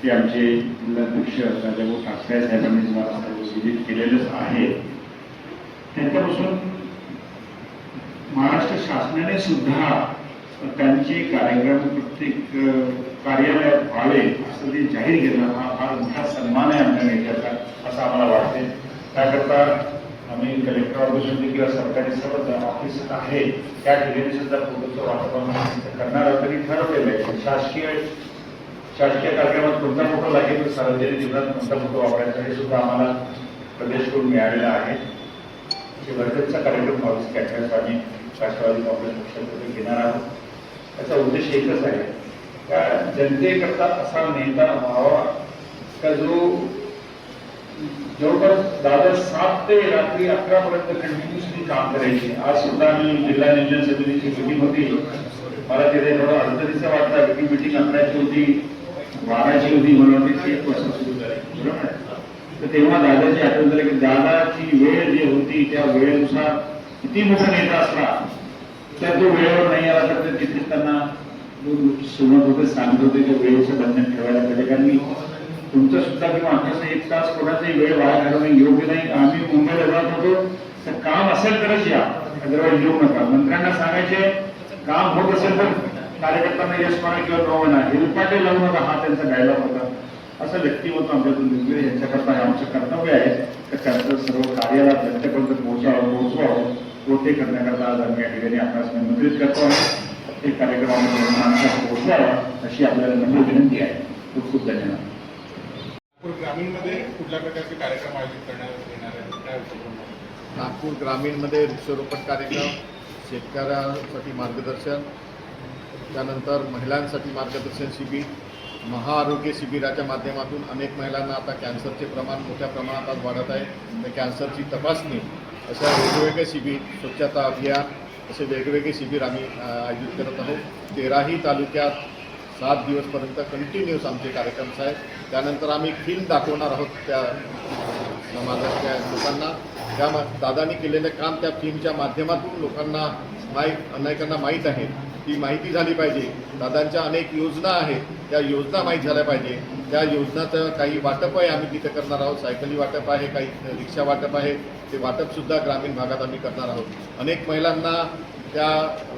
ते आमचे जिल्हाध्यक्ष राजाभाऊ ठाकरे साहेबांनी तुम्हाला विजिट केलेलंच आहे. त्यांच्यापासून महाराष्ट्र शासनाने सुद्धा त्यांचे कार्यक्रम प्रत्येक कार्यालयात व्हावे असं ते जाहीर केलं. हा फार मोठा सन्मान आहे आमच्या नेत्याचा असं आम्हाला वाटते. त्याकरता आम्ही कलेक्टर ऑफिसमध्ये किंवा सरकारी सर्व ऑफिस आहे त्या ठिकाणी सुद्धा फोटोचं वाटप करणार आहोत. तरी ठरवलेलं आहे शासकीय कार्यक्रमात कोणता फोटो लागेल, सार्वजनिक जीवनात कोणता फोटो वापरायचा हे सुद्धा आम्हाला प्रदेशकडून मिळालेला आहे. वर्धेचा कार्यक्रम 22 आम्ही राष्ट्रवादी काँग्रेस पक्षाकडे घेणार आहोत. त्याचा उद्देश एकच आहे का जनतेकरता असा नेता व्हावा का जो जवळपास दादा 7 ते रात्री 11 पर्यंत कंटिन्युअसली काम करायचे. आज सुद्धा मी जिल्हा नियोजन समितीची मीटिंग होती. मला तिथे थोडं अडचणीचं वाटतं की मीटिंग 11ची होती, 12ची होती, मला वाटते 1 वाजता सुरू झाली. बरोबर आहे. तर तेव्हा दादाची आठवण झाली की दादाची वेळ जी होती त्या वेळेनुसार किती मोठा नेता असला तर तो वेळेवर नाही आला तर ते तिथे त्यांना सुरुवात होते सांगत होते की वेळेचं बंधन ठेवायला पाहिजे. कारण मी तुमचं सुद्धा किंवा आमच्याचं 1 तास कोणाचाही वेळ वाया घालवणं योग्य नाही. आम्ही मुंबईला जात होतो तर काम असेल तरच या, अदरवाईज येऊ नका. मंत्र्यांना सांगायचे काम होत असेल तर कार्यकर्त्यांना यश म्हणा किंवा नो म्हणा, हेलपाटे लावू नका, हा त्यांचा डायलॉग होता. असं व्यक्तिमत्व आमच्यातून निघले. यांच्याकरता आमचं कर्तव्य आहे तर त्यांचं सर्व कार्याला जनतेपर्यंत पोहोचवावं व ते करण्याकरता आज आम्ही या ठिकाणी आपल्यास निमंत्रित करतो. ते कार्यक्रम आम्ही पोहोचवावा अशी आपल्याला नम्र विनंती आहे. खूप खूप धन्यवाद. नागपूर ग्रामीणमध्ये कुठल्या प्रकारचे कार्यक्रम आयोजित करण्यात येणार आहेत, काय उपक्रम? नागपूर ग्रामीणमध्ये वृक्षारोपण कार्यक्रम, शेतकऱ्यांसाठी मार्गदर्शन, त्यानंतर महिलांसाठी मार्गदर्शन शिबिर, महाआरोग्य शिबिराच्या माध्यमातून अनेक महिलांना आता कॅन्सरचे प्रमाण मोठ्या प्रमाणात आज वाढत आहे. तर कॅन्सरची तपासणी अशा वेगवेगळे शिबिर, स्वच्छता अभियान असे वेगवेगळे शिबिर आम्ही आयोजित करत आहोत. 13ही तालुक्यात 7 दिवसपर्यंत कंटिन्यूस आमचे कार्यक्रम आहेत. त्यानंतर आम्ही फिल्म दाखवणार आहोत त्या समाजातल्या लोकांना. त्या दादांनी केलेलं काम त्या फिल्मच्या माध्यमातून लोकांना अनेकांना माहीत आहे. ती माहिती झाली पाहिजे. दादांच्या अनेक योजना आहेत, त्या योजना माहीत झाल्या पाहिजे. त्या योजनाचं काही वाटप आहे आम्ही तिथे करणार आहोत. सायकली वाटप आहे, काही रिक्षा वाटप आहे. ते वाटपसुद्धा ग्रामीण भागात आम्ही करणार आहोत. अनेक महिलांना त्या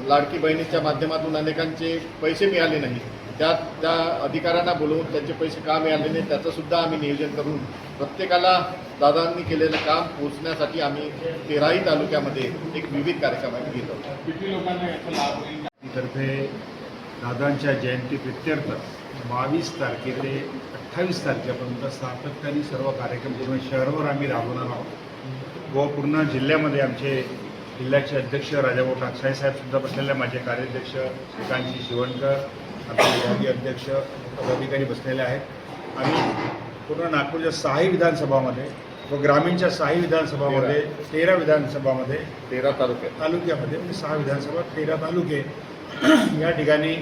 लाडकी बहिणीच्या माध्यमातून अनेकांचे पैसे मिळाले नाही. त्या अधिकाऱ्यांना बोलवून त्यांचे पैसे का मिळाले नाही त्याचंसुद्धा आम्ही नियोजन करून प्रत्येकाला दादांनी केलेलं काम पोहोचण्यासाठी आम्ही 13ही तालुक्यामध्ये एक विविध कार्यक्रम घेत आहोत. किती लोकांना याचा लाभ होईल? तर्फे दादांच्या जयंती प्रित्यर्थ 22 तारखे ते 28 तारखेपर्यंत सातत्याने सर्व कार्यक्रम पूर्ण शहरावर आम्ही राबवणार आहोत व पूर्ण जिल्ह्यामध्ये आमचे जिल्ह्याचे अध्यक्ष राजाभाऊ ठाकरे साहेबसुद्धा बसलेले, माझे कार्याध्यक्ष श्रीकांतजी शिवणकर, आमचे विभागीय अध्यक्ष पदाधिकारी बसलेले आहेत. आम्ही पूर्ण नागपूरच्या 6ही विधानसभामध्ये व ग्रामीणच्या 6ही विधानसभामध्ये 13 विधानसभामध्ये 13 तालुक्यामध्ये म्हणजे 6 विधानसभा 13 तालुके या ठिकाणी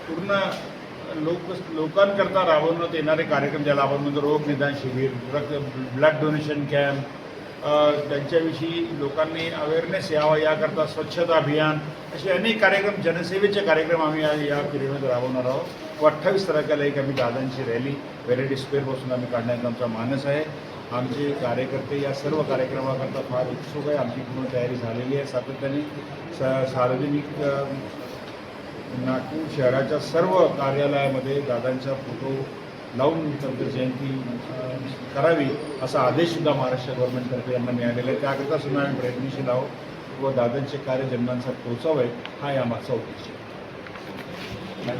पूर्ण लोकांकरता राबवण्यात येणारे कार्यक्रम ज्याला आपण म्हणतो रोग निदान शिबिर, ब्लड डोनेशन कॅम्प, त्यांच्याविषयी लोकांनी अवेअरनेस यावा याकरता स्वच्छता अभियान, असे अनेक कार्यक्रम, जनसेवेचे कार्यक्रम आम्ही या पिरियडमध्ये राबवणार आहोत. व 28 तारखेला एक आम्ही दादांची रॅली व्हेरायटी स्क्वेअरपासून आम्ही काढण्याचा आमचा मानस आहे. आमचे कार्यकर्ते या सर्व कार्यक्रमाकरता फार उत्सुक आहे. आमची पूर्ण तयारी झालेली आहे. सातत्याने सार्वजनिक नागपूर शहराच्या सर्व कार्यालयामध्ये दादांचा फोटो लावून त्यांची जयंती करावी असा आदेशसुद्धा महाराष्ट्र गव्हर्नमेंटतर्फे यांना मिळालेला आहे. त्याकरता सुद्धा आम्ही प्रयत्नशील आहोत व दादांचे कार्य जन्मांचा पोचावे हा या मागचा उद्देश आहे.